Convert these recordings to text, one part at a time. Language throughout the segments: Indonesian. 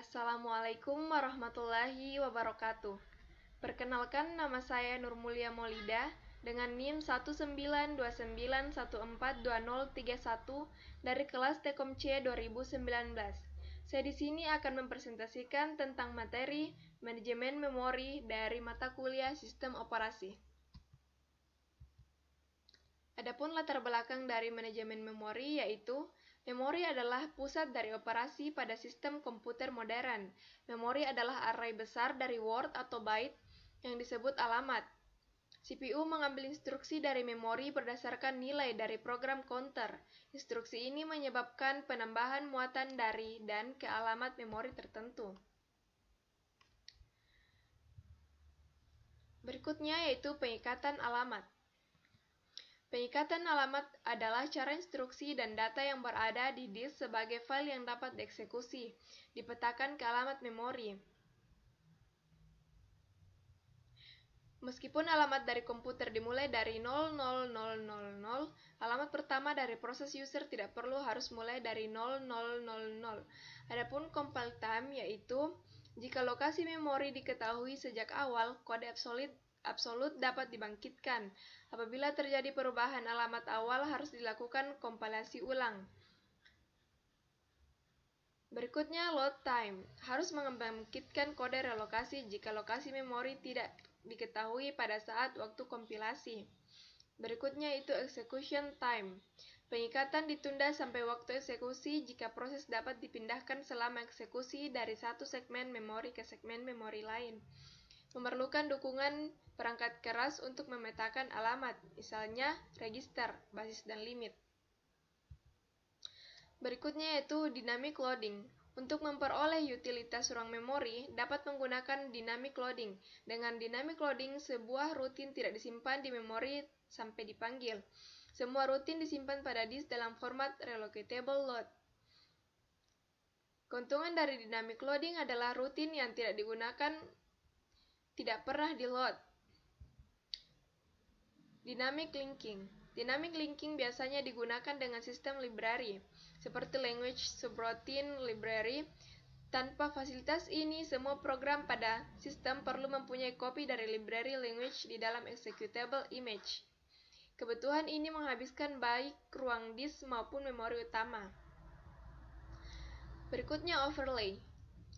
Assalamualaikum warahmatullahi wabarakatuh. Perkenalkan, nama saya Nurmulia Maulida dengan NIM 19291420031 dari kelas Tekom C 2019. Saya di sini akan mempresentasikan tentang materi manajemen memori dari mata kuliah Sistem Operasi. Adapun latar belakang dari manajemen memori yaitu memori adalah pusat dari operasi pada sistem komputer modern. Memori adalah array besar dari word atau byte yang disebut alamat. CPU mengambil instruksi dari memori berdasarkan nilai dari program counter. Instruksi ini menyebabkan penambahan muatan dari dan ke alamat memori tertentu. Berikutnya yaitu pengikatan alamat. Pengikatan alamat adalah cara instruksi dan data yang berada di disk sebagai file yang dapat dieksekusi, dipetakan ke alamat memori. Meskipun alamat dari komputer dimulai dari 00000, alamat pertama dari proses user tidak perlu harus mulai dari 0000. Adapun compile time yaitu jika lokasi memori diketahui sejak awal, kode absolut dapat dibangkitkan. Apabila terjadi perubahan alamat awal, harus dilakukan kompilasi ulang. Berikutnya, load time. Harus membangkitkan kode relokasi jika lokasi memori tidak diketahui pada saat waktu kompilasi. Berikutnya itu execution time. Pengikatan ditunda sampai waktu eksekusi jika proses dapat dipindahkan selama eksekusi dari satu segmen memori ke segmen memori lain. Memerlukan dukungan perangkat keras untuk memetakan alamat, misalnya register, basis, dan limit. Berikutnya yaitu dynamic loading. Untuk memperoleh utilitas ruang memori, dapat menggunakan dynamic loading. Dengan dynamic loading, sebuah rutin tidak disimpan di memori sampai dipanggil. Semua rutin disimpan pada disk dalam format relocatable load. Keuntungan dari dynamic loading adalah rutin yang tidak digunakan tidak pernah di-load. Dynamic linking. Dynamic linking biasanya digunakan dengan sistem library, seperti language subroutine library. Tanpa fasilitas ini, semua program pada sistem perlu mempunyai kopi dari library language di dalam executable image. Kebutuhan ini menghabiskan baik ruang disk maupun memori utama. Berikutnya overlay.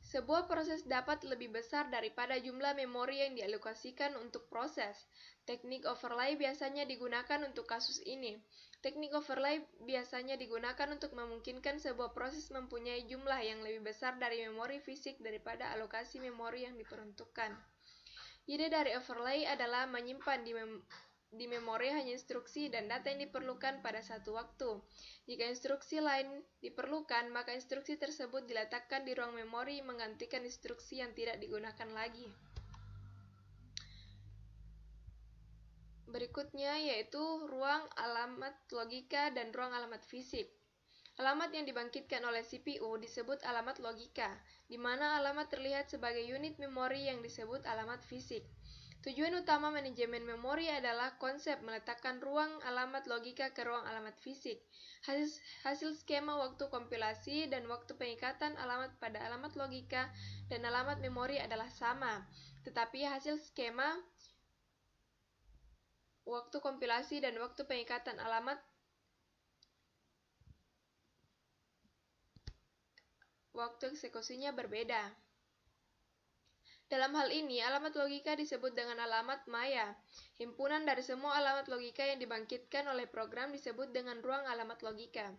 Sebuah proses dapat lebih besar daripada jumlah memori yang dialokasikan untuk proses. Teknik overlay biasanya digunakan untuk kasus ini. Teknik overlay biasanya digunakan untuk memungkinkan sebuah proses mempunyai jumlah yang lebih besar dari memori fisik daripada alokasi memori yang diperuntukkan. Ide dari overlay adalah menyimpan di memori hanya instruksi dan data yang diperlukan pada satu waktu. Jika instruksi lain diperlukan, maka instruksi tersebut diletakkan di ruang memori menggantikan instruksi yang tidak digunakan lagi. Berikutnya yaitu ruang alamat logika dan ruang alamat fisik. Alamat yang dibangkitkan oleh CPU disebut alamat logika, di mana alamat terlihat sebagai unit memori yang disebut alamat fisik. Tujuan utama manajemen memori adalah konsep meletakkan ruang alamat logika ke ruang alamat fisik. Hasil skema waktu kompilasi dan waktu pengikatan alamat pada alamat logika dan alamat memori adalah sama, tetapi hasil skema waktu kompilasi dan waktu pengikatan alamat waktu eksekusinya berbeda. Dalam hal ini, alamat logika disebut dengan alamat maya. Himpunan dari semua alamat logika yang dibangkitkan oleh program disebut dengan ruang alamat logika.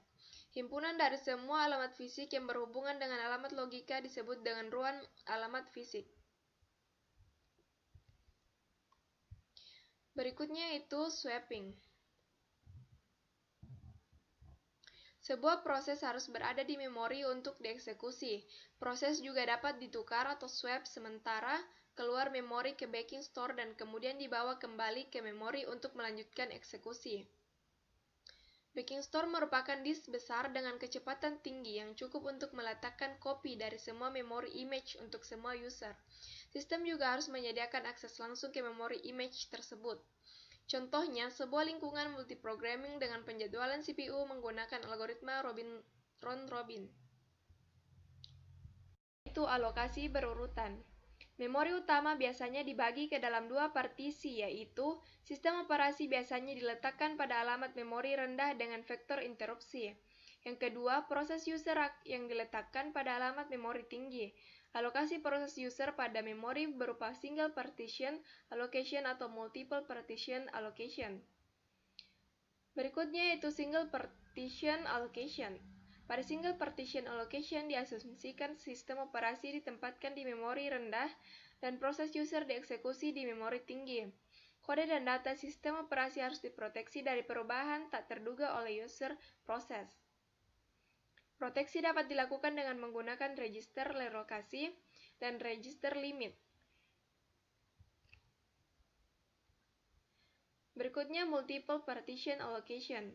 Himpunan dari semua alamat fisik yang berhubungan dengan alamat logika disebut dengan ruang alamat fisik. Berikutnya itu swapping. Sebuah proses harus berada di memori untuk dieksekusi. Proses juga dapat ditukar atau swap sementara keluar memori ke backing store dan kemudian dibawa kembali ke memori untuk melanjutkan eksekusi. Backing store merupakan disk besar dengan kecepatan tinggi yang cukup untuk meletakkan kopi dari semua memori image untuk semua user. Sistem juga harus menyediakan akses langsung ke memori image tersebut. Contohnya, sebuah lingkungan multiprogramming dengan penjadwalan CPU menggunakan algoritma round robin. yaitu alokasi berurutan. Memori utama biasanya dibagi ke dalam dua partisi, yaitu sistem operasi biasanya diletakkan pada alamat memori rendah dengan vektor interupsi. Yang kedua, proses user yang diletakkan pada alamat memori tinggi. Alokasi proses user pada memori berupa single partition allocation atau multiple partition allocation. Berikutnya yaitu single partition allocation. Pada single partition allocation diasumsikan sistem operasi ditempatkan di memori rendah dan proses user dieksekusi di memori tinggi. Kode dan data sistem operasi harus diproteksi dari perubahan tak terduga oleh user proses. Proteksi dapat dilakukan dengan menggunakan register relokasi dan register limit. Berikutnya multiple partition allocation.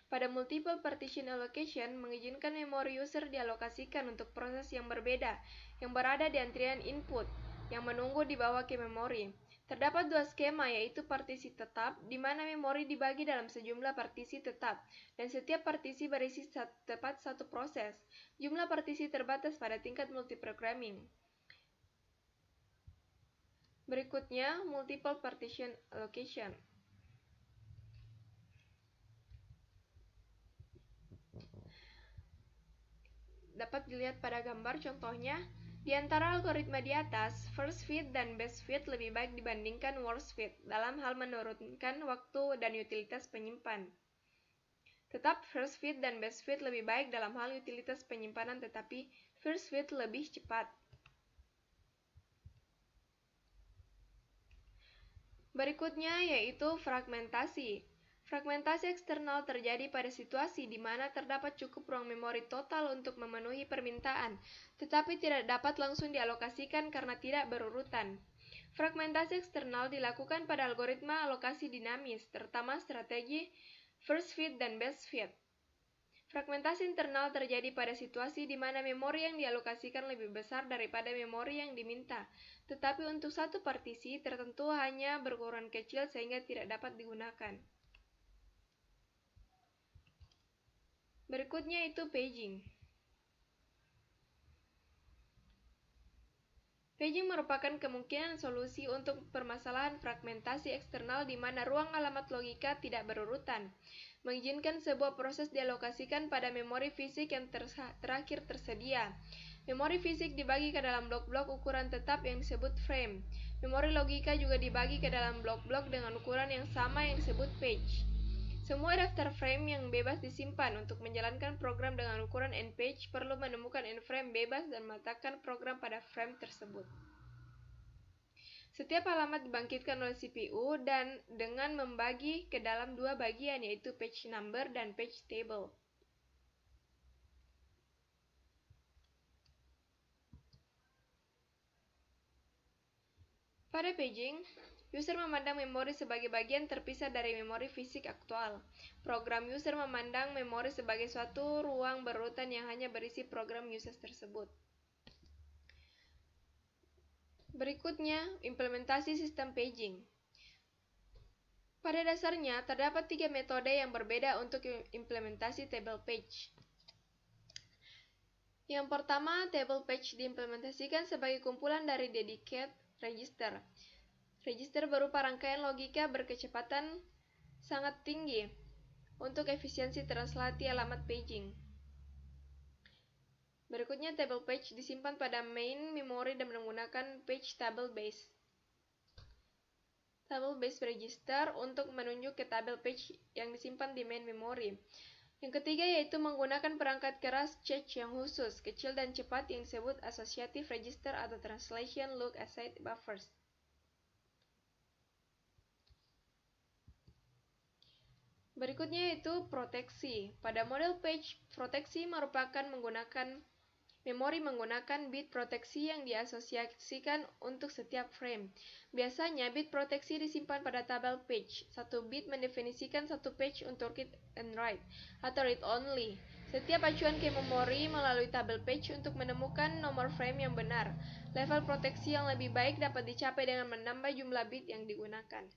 Pada multiple partition allocation, mengizinkan memori user dialokasikan untuk proses yang berbeda, yang berada di antrian input, yang menunggu dibawa ke memori. Terdapat dua skema, yaitu partisi tetap, di mana memori dibagi dalam sejumlah partisi tetap, dan setiap partisi berisi tepat satu proses. Jumlah partisi terbatas pada tingkat multiprogramming. Berikutnya, multiple partition allocation. Dapat dilihat pada gambar contohnya. Di antara algoritma di atas, first fit dan best fit lebih baik dibandingkan worst fit dalam hal menurunkan waktu dan utilitas penyimpan. Tetap first fit dan best fit lebih baik dalam hal utilitas penyimpanan, tetapi first fit lebih cepat. Berikutnya yaitu fragmentasi. Fragmentasi eksternal terjadi pada situasi di mana terdapat cukup ruang memori total untuk memenuhi permintaan, tetapi tidak dapat langsung dialokasikan karena tidak berurutan. Fragmentasi eksternal dilakukan pada algoritma alokasi dinamis, terutama strategi first fit dan best fit. Fragmentasi internal terjadi pada situasi di mana memori yang dialokasikan lebih besar daripada memori yang diminta, tetapi untuk satu partisi tertentu hanya berukuran kecil sehingga tidak dapat digunakan. Berikutnya itu paging. Paging merupakan kemungkinan solusi untuk permasalahan fragmentasi eksternal di mana ruang alamat logika tidak berurutan, mengizinkan sebuah proses dialokasikan pada memori fisik yang terakhir tersedia. Memori fisik dibagi ke dalam blok-blok ukuran tetap yang disebut frame. Memori logika juga dibagi ke dalam blok-blok dengan ukuran yang sama yang disebut page. Semua daftar frame yang bebas disimpan. Untuk menjalankan program dengan ukuran n-page, perlu menemukan n-frame bebas dan meletakkan program pada frame tersebut. Setiap alamat dibangkitkan oleh CPU dan dengan membagi ke dalam dua bagian, yaitu page number dan page table. Pada paging, user memandang memori sebagai bagian terpisah dari memori fisik aktual. Program user memandang memori sebagai suatu ruang berurutan yang hanya berisi program user tersebut. Berikutnya, implementasi sistem paging. Pada dasarnya, terdapat 3 metode yang berbeda untuk implementasi table page. Yang pertama, table page diimplementasikan sebagai kumpulan dari dedicated register. Register berupa rangkaian logika berkecepatan sangat tinggi untuk efisiensi translasi alamat paging. Berikutnya, table page disimpan pada main memory dan menggunakan page table base register untuk menunjuk ke table page yang disimpan di main memory. Yang ketiga yaitu menggunakan perangkat keras cache yang khusus, kecil dan cepat yang disebut associative register atau translation look aside buffers. Berikutnya yaitu proteksi. Pada model page, proteksi merupakan memori menggunakan bit proteksi yang diasosiasikan untuk setiap frame. Biasanya, bit proteksi disimpan pada tabel page. Satu bit mendefinisikan satu page untuk read and write, atau read only. Setiap acuan ke memori melalui tabel page untuk menemukan nomor frame yang benar. Level proteksi yang lebih baik dapat dicapai dengan menambah jumlah bit yang digunakan.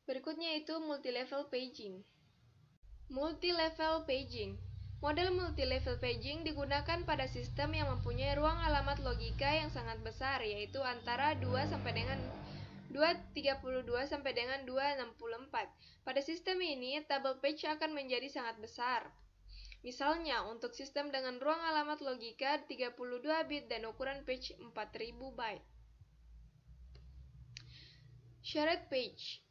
Berikutnya itu multi-level paging. Multi-level paging. Model multi-level paging digunakan pada sistem yang mempunyai ruang alamat logika yang sangat besar, yaitu antara 2 sampai dengan 232 sampai dengan 264. Pada sistem ini, tabel page akan menjadi sangat besar. Misalnya, untuk sistem dengan ruang alamat logika 32 bit dan ukuran page 4000 byte. Shared page.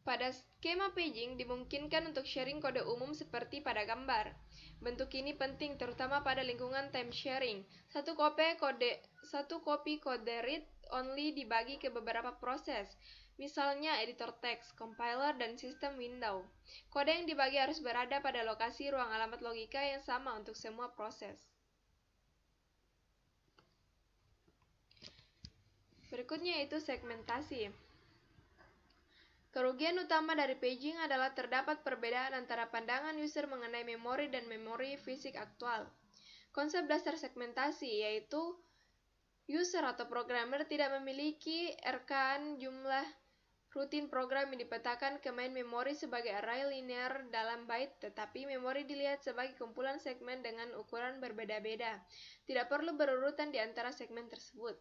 Pada skema paging dimungkinkan untuk sharing kode umum seperti pada gambar. Bentuk ini penting terutama pada lingkungan time sharing. Satu kopi kode read-only dibagi ke beberapa proses, misalnya editor teks, compiler, dan sistem window. Kode yang dibagi harus berada pada lokasi ruang alamat logika yang sama untuk semua proses. Berikutnya yaitu segmentasi. Kerugian utama dari paging adalah terdapat perbedaan antara pandangan user mengenai memori dan memori fisik aktual. Konsep dasar segmentasi yaitu user atau programmer tidak memiliki rekahan jumlah rutin program yang dipetakan ke main memori sebagai array linear dalam byte, tetapi memori dilihat sebagai kumpulan segmen dengan ukuran berbeda-beda. Tidak perlu berurutan di antara segmen tersebut.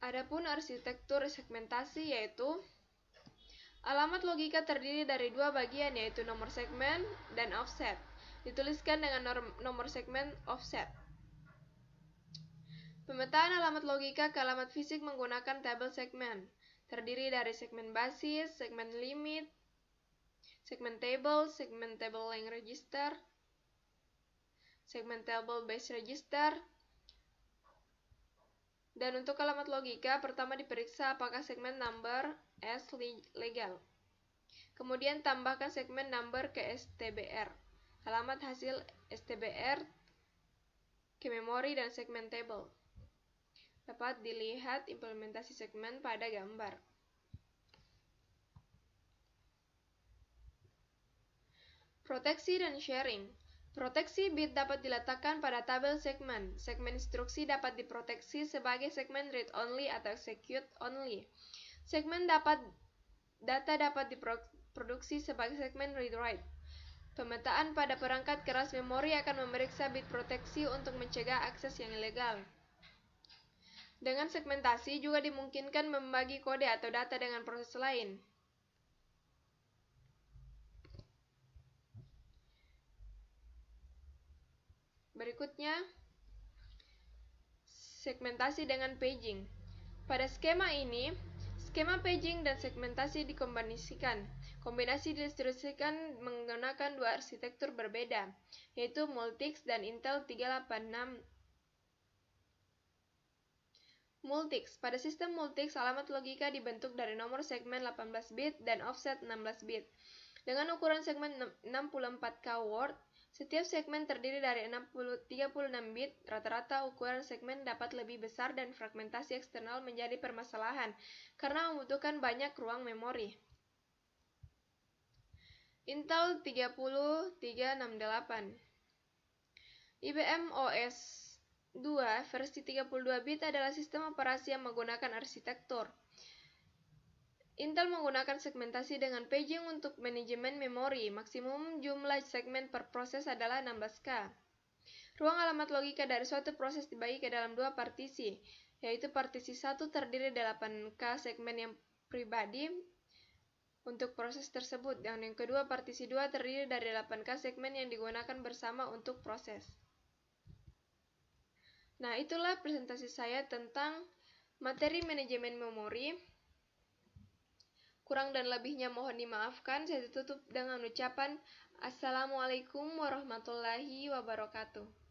Adapun arsitektur segmentasi yaitu alamat logika terdiri dari dua bagian yaitu nomor segmen dan offset. Dituliskan dengan nomor segmen offset. Pemetaan alamat logika ke alamat fisik menggunakan tabel segmen. Terdiri dari segmen basis, segmen limit, segmen table length register, segmen table base register. Dan untuk alamat logika, pertama diperiksa apakah segmen number S legal. Kemudian tambahkan segmen number ke STBR. Alamat hasil STBR ke memori dan segmen table. Dapat dilihat implementasi segmen pada gambar. Proteksi dan sharing. Proteksi bit dapat diletakkan pada tabel segmen. Segmen instruksi dapat diproteksi sebagai segmen read-only atau execute-only. Segmen data dapat diproduksi sebagai segmen read-write. Pemetaan pada perangkat keras memori akan memeriksa bit proteksi untuk mencegah akses yang ilegal. Dengan segmentasi juga dimungkinkan membagi kode atau data dengan proses lain. Berikutnya, segmentasi dengan paging. Pada skema ini, skema paging dan segmentasi dikombinasikan. Kombinasi diinstruksikan menggunakan dua arsitektur berbeda, yaitu Multics dan Intel 386. Multics. Pada sistem Multics, alamat logika dibentuk dari nomor segmen 18 bit dan offset 16 bit. Dengan ukuran segmen 64K word, setiap segmen terdiri dari 36 bit. Rata-rata ukuran segmen dapat lebih besar dan fragmentasi eksternal menjadi permasalahan karena membutuhkan banyak ruang memori. Intel 30368. IBM OS 2 versi 32 bit adalah sistem operasi yang menggunakan arsitektur. Intel menggunakan segmentasi dengan paging untuk manajemen memori. Maksimum jumlah segmen per proses adalah 16K. Ruang alamat logika dari suatu proses dibagi ke dalam dua partisi, yaitu partisi 1 terdiri dari 8K segmen yang pribadi untuk proses tersebut, dan yang kedua partisi 2 terdiri dari 8K segmen yang digunakan bersama untuk proses. Nah, itulah presentasi saya tentang materi manajemen memori. Kurang dan lebihnya mohon dimaafkan. Saya tutup dengan ucapan Assalamualaikum warahmatullahi wabarakatuh.